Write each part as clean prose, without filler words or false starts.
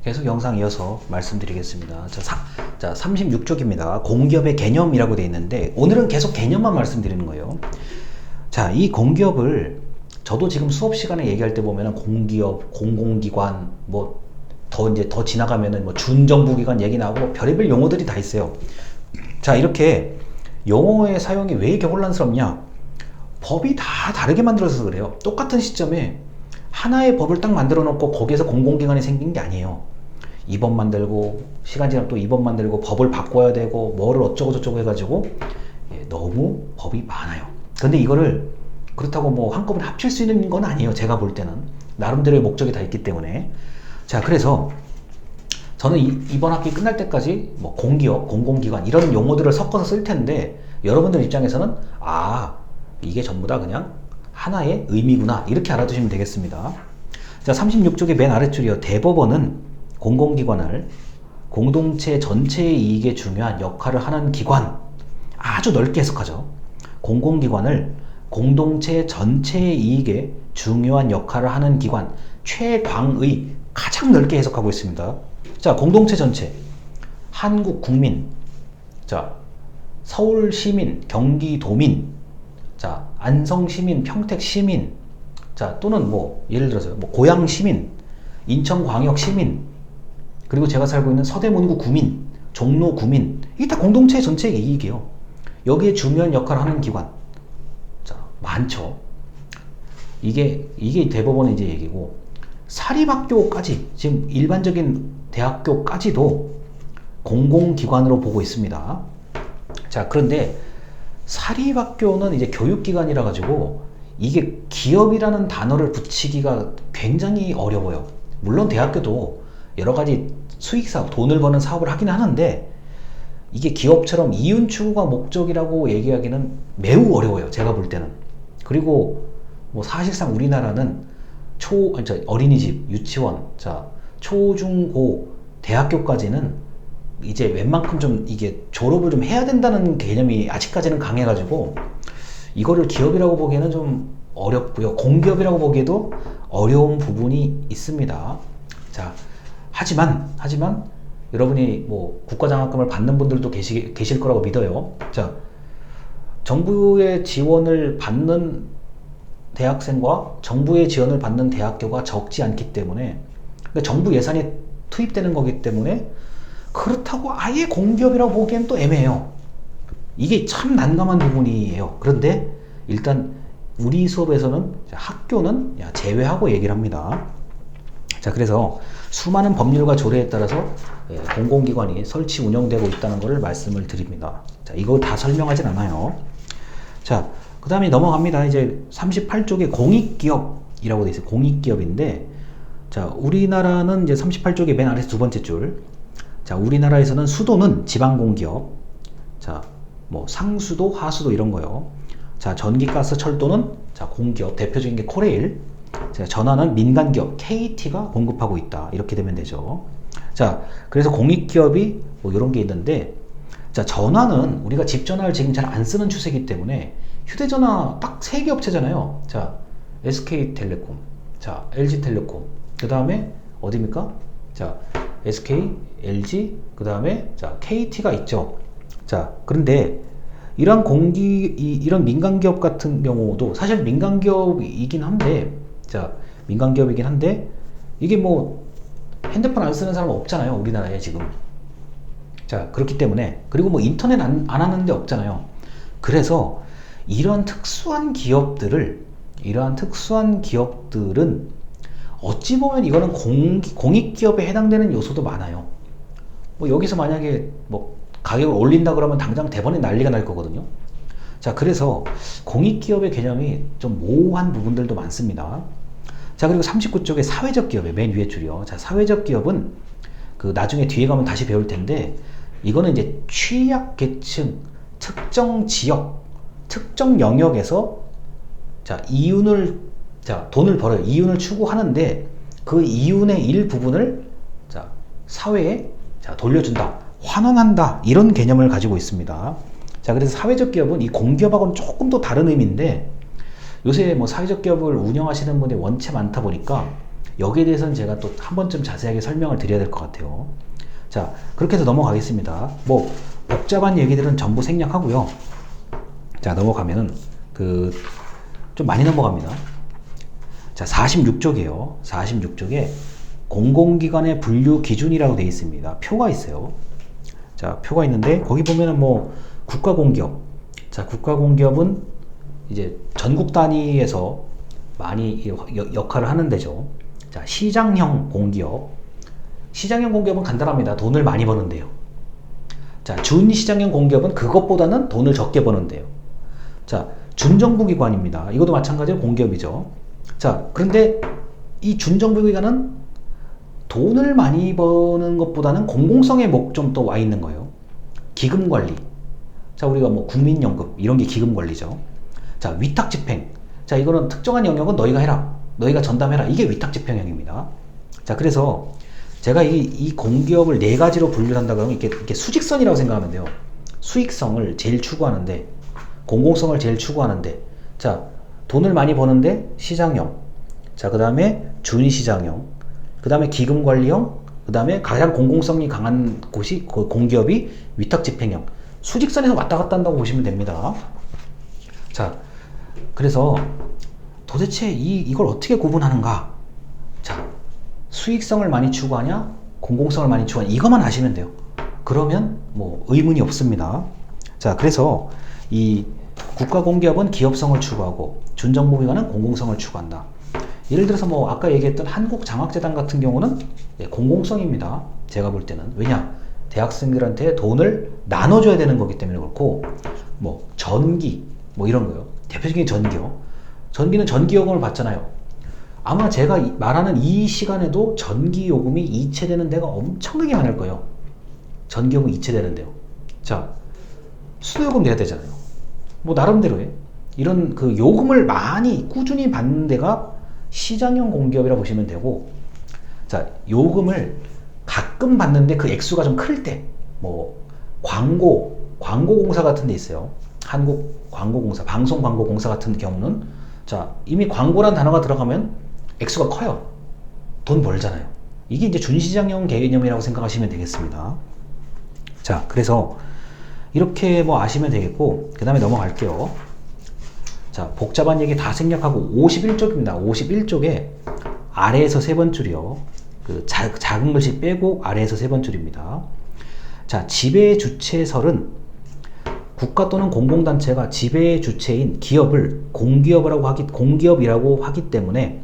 계속 영상 이어서 말씀드리겠습니다. 자, 36쪽입니다. 공기업의 개념이라고 되어 있는데 오늘은 계속 개념만 말씀드리는 거예요. 자, 이 공기업을 저도 지금 수업 시간에 얘기할 때 보면은 공기업, 공공기관, 뭐 더 지나가면은 뭐 준정부기관 얘기 나오고 뭐 별의별 용어들이 다 있어요. 자, 이렇게 용어의 사용이 왜 이렇게 혼란스럽냐? 법이 다 다르게 만들어서 그래요. 똑같은 시점에 하나의 법을 딱 만들어 놓고 거기에서 공공기관이 생긴 게 아니에요. 2번 만들고 시간 지나면 또 2번 만들고 법을 바꿔야 되고 뭐를 어쩌고 저쩌고 해가지고 너무 법이 많아요. 근데 이거를 그렇다고 뭐 한꺼번에 합칠 수 있는 건 아니에요. 제가 볼 때는 나름대로의 목적이 다 있기 때문에. 자, 그래서 저는 이번 학기 끝날 때까지 뭐 공기업, 공공기관 이런 용어들을 섞어서 쓸 텐데 여러분들 입장에서는 이게 전부 다 그냥 하나의 의미구나 이렇게 알아두시면 되겠습니다. 자, 36쪽의 맨 아래줄이요. 대법원은 공공기관을 공동체 전체의 이익에 중요한 역할을 하는 기관, 아주 넓게 해석하죠. 공공기관을 공동체 전체의 이익에 중요한 역할을 하는 기관, 최광의 가장 넓게 해석하고 있습니다. 자, 공동체 전체, 한국 국민, 자, 서울 시민, 경기 도민, 자, 안성 시민, 평택 시민, 자, 또는 뭐 예를 들어서 뭐 고양 시민, 인천 광역 시민, 그리고 제가 살고 있는 서대문구 구민, 종로 구민, 이게 다 공동체 전체의 이익이에요. 여기에 중요한 역할을 하는 기관, 자, 많죠. 이게 대법원의 이제 얘기고, 사립학교까지 지금 일반적인 대학교까지도 공공기관으로 보고 있습니다. 자, 그런데 사립학교는 이제 교육기관이라 가지고 이게 기업이라는 단어를 붙이기가 굉장히 어려워요. 물론 대학교도 여러 가지 수익사업, 돈을 버는 사업을 하긴 하는데 이게 기업처럼 이윤 추구가 목적이라고 얘기하기는 매우 어려워요. 제가 볼 때는. 그리고 뭐 사실상 우리나라는 어린이집, 유치원, 자, 초, 중, 고, 대학교까지는 이제 웬만큼 좀 이게 졸업을 좀 해야 된다는 개념이 아직까지는 강해가지고 이거를 기업이라고 보기에는 좀 어렵고요. 공기업이라고 보기에도 어려운 부분이 있습니다. 자, 하지만 여러분이 뭐 국가장학금을 받는 분들도 계실 거라고 믿어요. 자, 정부의 지원을 받는 대학생과 정부의 지원을 받는 대학교가 적지 않기 때문에, 그러니까 정부 예산이 투입되는 거기 때문에 그렇다고 아예 공기업이라고 보기엔 또 애매해요. 이게 참 난감한 부분이에요. 그런데 일단 우리 수업에서는 학교는 제외하고 얘기를 합니다. 자, 그래서 수많은 법률과 조례에 따라서 공공기관이 설치 운영되고 있다는 것을 말씀을 드립니다. 자, 이거 다 설명하진 않아요. 자, 그 다음에 넘어갑니다. 이제 38쪽에 공익기업이라고 되어 있어요. 공익기업인데, 자, 우리나라는 이제 38쪽에 맨 아래서 두 번째 줄. 자, 우리나라에서는 수도는 지방공기업. 자, 뭐 상수도, 하수도 이런 거요. 자, 전기가스, 철도는 자, 공기업. 대표적인 게 코레일. 자, 전화는 민간기업 KT가 공급하고 있다. 이렇게 되면 되죠. 자, 그래서 공익기업이 뭐 이런 게 있는데, 자, 전화는 우리가 집전화를 지금 잘 안 쓰는 추세이기 때문에 휴대전화 딱 3개 업체잖아요. 자, SK텔레콤, 자, LG텔레콤, 그 다음에 어디입니까? 자, SK, LG, 그 다음에 자, KT가 있죠. 자, 그런데 이런 이런 민간기업 같은 경우도 사실 민간기업이긴 한데, 자, 민간기업이긴 한데 이게 뭐 핸드폰 안 쓰는 사람 없잖아요, 우리나라에 지금. 자, 그렇기 때문에, 그리고 뭐 인터넷 안 하는 데 없잖아요. 그래서 이러한 특수한 기업들은 어찌 보면 이거는 공익기업에 해당되는 요소도 많아요. 뭐 여기서 만약에 뭐 가격을 올린다 그러면 당장 대번에 난리가 날 거거든요. 자, 그래서 공익기업의 개념이 좀 모호한 부분들도 많습니다. 자, 그리고 39쪽에 사회적 기업의 맨 위에 줄이요. 자, 사회적 기업은 그 나중에 뒤에 가면 다시 배울 텐데, 이거는 이제 취약계층, 특정 지역, 특정 영역에서 자, 돈을 벌어요. 이윤을 추구하는데 그 이윤의 일부분을 자, 사회에 자, 돌려준다, 환원한다, 이런 개념을 가지고 있습니다. 자, 그래서 사회적 기업은 이 공기업하고는 조금 더 다른 의미인데, 요새 뭐 사회적 기업을 운영하시는 분이 원체 많다 보니까 여기에 대해서는 제가 또 한 번쯤 자세하게 설명을 드려야 될 것 같아요. 자, 그렇게 해서 넘어가겠습니다. 뭐 복잡한 얘기들은 전부 생략하고요. 자, 넘어가면은 좀 많이 넘어갑니다. 자, 46쪽이에요. 46쪽에 공공기관의 분류 기준이라고 되어 있습니다. 표가 있어요. 자, 표가 있는데 거기 보면은 뭐 국가공기업. 자, 국가공기업은 이제 전국 단위에서 많이 역할을 하는 데죠. 자, 시장형 공기업. 시장형 공기업은 간단합니다. 돈을 많이 버는데요. 자, 준시장형 공기업은 그것보다는 돈을 적게 버는데요. 자, 준정부기관입니다. 이것도 마찬가지로 공기업이죠. 자, 그런데 이 준정부기관은 돈을 많이 버는 것보다는 공공성에 좀 더 와 있는 거예요. 기금관리. 자, 우리가 뭐 국민연금 이런 게 기금관리죠. 자, 위탁집행. 자, 이거는 특정한 영역은 너희가 해라. 너희가 전담해라. 이게 위탁집행형입니다. 자, 그래서 제가 이 공기업을 네 가지로 분류를 한다 그러면 이렇게 수직선이라고 생각하면 돼요. 수익성을 제일 추구하는데, 공공성을 제일 추구하는데, 자, 돈을 많이 버는데 시장형, 자, 그 다음에 준시장형, 그 다음에 기금관리형, 그 다음에 가장 공공성이 강한 곳이 공기업이 위탁집행형. 수직선에서 왔다 갔다 한다고 보시면 됩니다. 자, 그래서 도대체 이걸 어떻게 구분하는가? 자, 수익성을 많이 추구하냐, 공공성을 많이 추구하냐, 이것만 아시면 돼요. 그러면 뭐 의문이 없습니다. 자, 그래서 이 국가공기업은 기업성을 추구하고 준정부기관은 공공성을 추구한다. 예를 들어서 뭐 아까 얘기했던 한국장학재단 같은 경우는 공공성입니다. 제가 볼 때는. 왜냐? 대학생들한테 돈을 나눠줘야 되는 거기 때문에 그렇고, 뭐 전기 뭐 이런 거요. 대표적인 전기요. 전기는 전기요금을 받잖아요. 아마 제가 말하는 이 시간에도 전기요금이 이체되는 데가 엄청나게 많을 거예요. 전기요금 이체되는 데요. 자, 수도요금 내야 되잖아요. 뭐 나름대로의 이런 요금을 많이 꾸준히 받는 데가 시장형 공기업이라 보시면 되고, 자, 요금을 가끔 받는데 그 액수가 좀 클 때, 뭐 광고공사 같은 데 있어요. 한국광고공사, 방송광고공사 같은 경우는, 자, 이미 광고란 단어가 들어가면 액수가 커요. 돈 벌잖아요. 이게 이제 준시장형 개념이라고 생각하시면 되겠습니다. 자, 그래서 이렇게 뭐 아시면 되겠고, 그 다음에 넘어갈게요. 자, 복잡한 얘기 다 생략하고 51쪽입니다. 51쪽에 아래에서 세 번 줄이요. 작은 글씨 빼고 아래에서 세 번 줄입니다. 자, 지배 주체설은 국가 또는 공공단체가 지배 주체인 기업을 공기업이라고 하기 때문에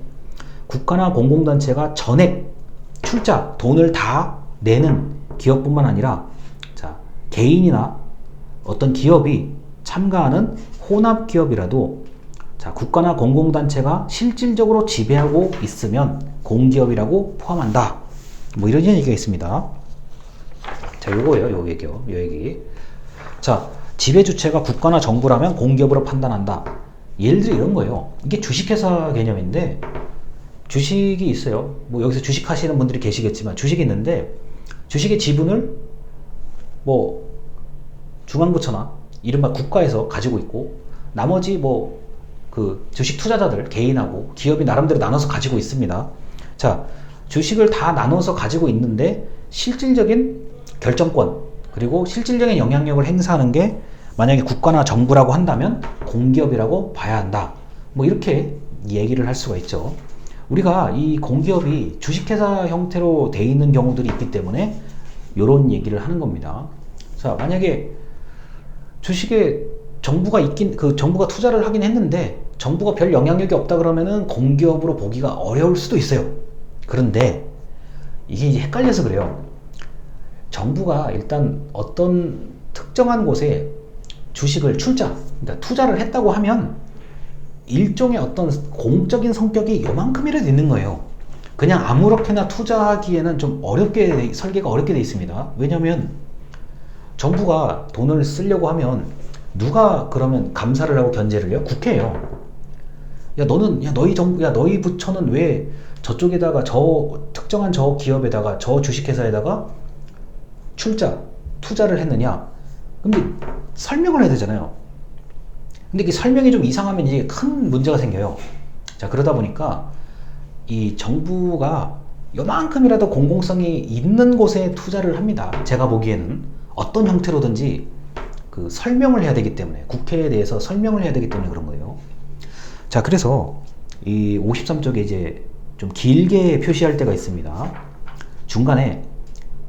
국가나 공공단체가 전액 출자, 돈을 다 내는 기업뿐만 아니라, 자, 개인이나 어떤 기업이 참가하는 혼합기업이라도, 자, 국가나 공공단체가 실질적으로 지배하고 있으면 공기업이라고 포함한다. 뭐 이런 얘기가 있습니다. 자, 요거예요. 요 얘기. 자, 지배 주체가 국가나 정부라면 공기업으로 판단한다. 예를 들어 이런 거예요. 이게 주식회사 개념인데, 주식이 있어요. 뭐 여기서 주식 하시는 분들이 계시겠지만 주식이 있는데, 주식의 지분을 뭐 중앙부처나 이른바 국가에서 가지고 있고, 나머지 뭐 주식 투자자들, 개인하고 기업이 나름대로 나눠서 가지고 있습니다. 자, 주식을 다 나눠서 가지고 있는데 실질적인 결정권, 그리고 실질적인 영향력을 행사하는 게 만약에 국가나 정부라고 한다면 공기업이라고 봐야 한다. 뭐 이렇게 얘기를 할 수가 있죠. 우리가 이 공기업이 주식회사 형태로 돼 있는 경우들이 있기 때문에 이런 얘기를 하는 겁니다. 자, 만약에 주식에 정부가 정부가 투자를 하긴 했는데 정부가 별 영향력이 없다 그러면은 공기업으로 보기가 어려울 수도 있어요. 그런데 이게 이제 헷갈려서 그래요. 정부가 일단 어떤 특정한 곳에 주식을 그러니까 투자를 했다고 하면 일종의 어떤 공적인 성격이 요만큼이라도 있는 거예요. 그냥 아무렇게나 투자하기에는 좀 설계가 어렵게 돼 있습니다. 왜냐면 정부가 돈을 쓰려고 하면 누가 그러면 감사를 하고 견제를 해요? 국회예요. 너희 부처는 왜 저쪽에다가 특정한 기업에다가 주식회사에다가 투자를 했느냐? 근데 설명을 해야 되잖아요. 근데 그 설명이 좀 이상하면 이게 큰 문제가 생겨요. 자, 그러다 보니까 이 정부가 요만큼이라도 공공성이 있는 곳에 투자를 합니다. 제가 보기에는 어떤 형태로든지 그 설명을 해야 되기 때문에, 국회에 대해서 설명을 해야 되기 때문에 그런 거예요. 자, 그래서 이 53쪽에 이제 좀 길게 표시할 때가 있습니다. 중간에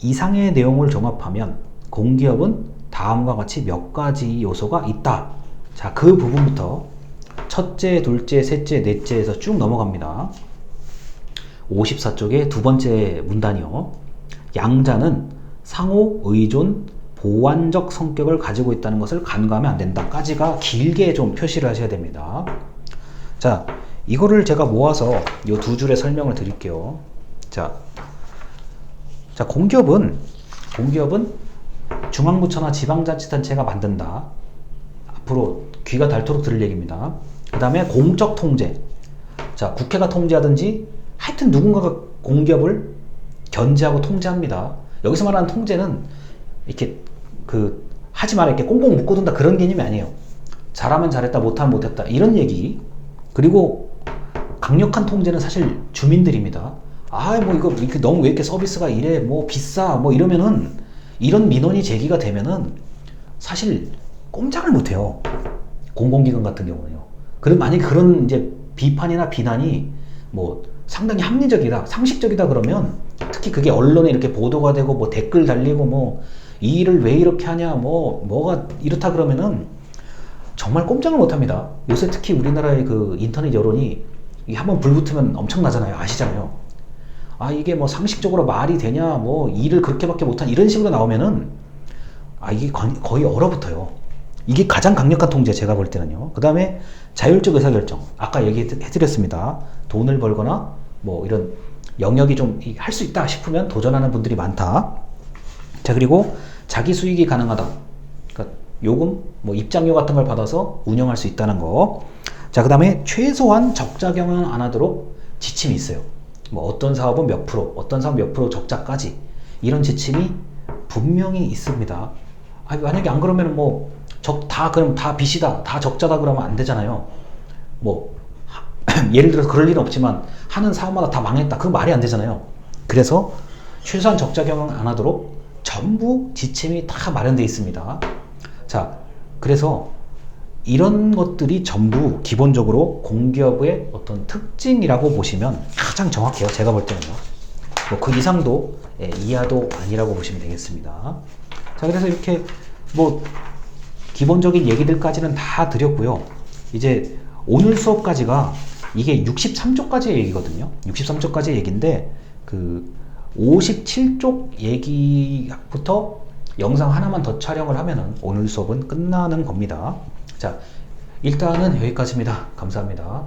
이상의 내용을 종합하면 공기업은 다음과 같이 몇 가지 요소가 있다. 자, 그 부분부터 첫째, 둘째, 셋째, 넷째에서 쭉 넘어갑니다. 54쪽의 두 번째 문단이요. 양자는 상호 의존 보완적 성격을 가지고 있다는 것을 간과하면 안 된다. 까지가 길게 좀 표시를 하셔야 됩니다. 자, 이거를 제가 모아서 이 두 줄의 설명을 드릴게요. 자, 공기업은 중앙부처나 지방자치단체가 만든다. 앞으로 귀가 닳도록 들을 얘기입니다. 그 다음에 공적 통제. 자, 국회가 통제하든지 하여튼 누군가가 공기업을 견제하고 통제합니다. 여기서 말하는 통제는 이렇게 하지 마라 이렇게 꽁꽁 묶어둔다 그런 개념이 아니에요. 잘하면 잘했다, 못하면 못했다 이런 얘기. 그리고 강력한 통제는 사실 주민들입니다. 뭐 이거 너무 왜 이렇게 서비스가 이래, 뭐 비싸, 뭐 이러면은, 이런 민원이 제기가 되면은 사실 꼼짝을 못해요. 공공기관 같은 경우는요. 그럼 만약에 그런 이제 비판이나 비난이 뭐 상당히 합리적이다, 상식적이다 그러면, 특히 그게 언론에 이렇게 보도가 되고 뭐 댓글 달리고 뭐 이 일을 왜 이렇게 하냐, 뭐가 이렇다 그러면은 정말 꼼짝을 못합니다. 요새 특히 우리나라의 그 인터넷 여론이 한번 불붙으면 엄청나잖아요. 아시잖아요. 이게 뭐 상식적으로 말이 되냐, 뭐 일을 그렇게밖에 못한 이런 식으로 나오면은 이게 거의 얼어붙어요. 이게 가장 강력한 통제, 제가 볼 때는요. 그 다음에 자율적 의사결정. 아까 얘기해드렸습니다. 돈을 벌거나 뭐 이런 영역이 좀 할 수 있다 싶으면 도전하는 분들이 많다. 자, 그리고 자기 수익이 가능하다. 그러니까 요금, 뭐 입장료 같은 걸 받아서 운영할 수 있다는 거. 자, 그 다음에 최소한 적자 경영 안 하도록 지침이 있어요. 뭐 어떤 사업은 몇 프로, 어떤 사업 몇 프로 적자까지, 이런 지침이 분명히 있습니다. 만약에 안 그러면 뭐 그럼 다 빚이다, 다 적자다 그러면 안 되잖아요. 뭐 예를 들어서 그럴 일은 없지만 하는 사업마다 다 망했다, 그건 말이 안 되잖아요. 그래서 최소한 적자 경영 안 하도록 전부 지침이 다 마련되어 있습니다. 자, 그래서 이런 것들이 전부 기본적으로 공기업의 어떤 특징이라고 보시면 가장 정확해요. 제가 볼 때는요. 뭐 그 이상도 이하도 아니라고 보시면 되겠습니다. 자, 그래서 이렇게 뭐 기본적인 얘기들까지는 다 드렸고요. 이제 오늘 수업까지가 이게 63쪽까지의 얘기거든요. 63쪽까지의 얘기인데 그 57쪽 얘기부터 영상 하나만 더 촬영을 하면은 오늘 수업은 끝나는 겁니다. 자, 일단은 여기까지입니다. 감사합니다.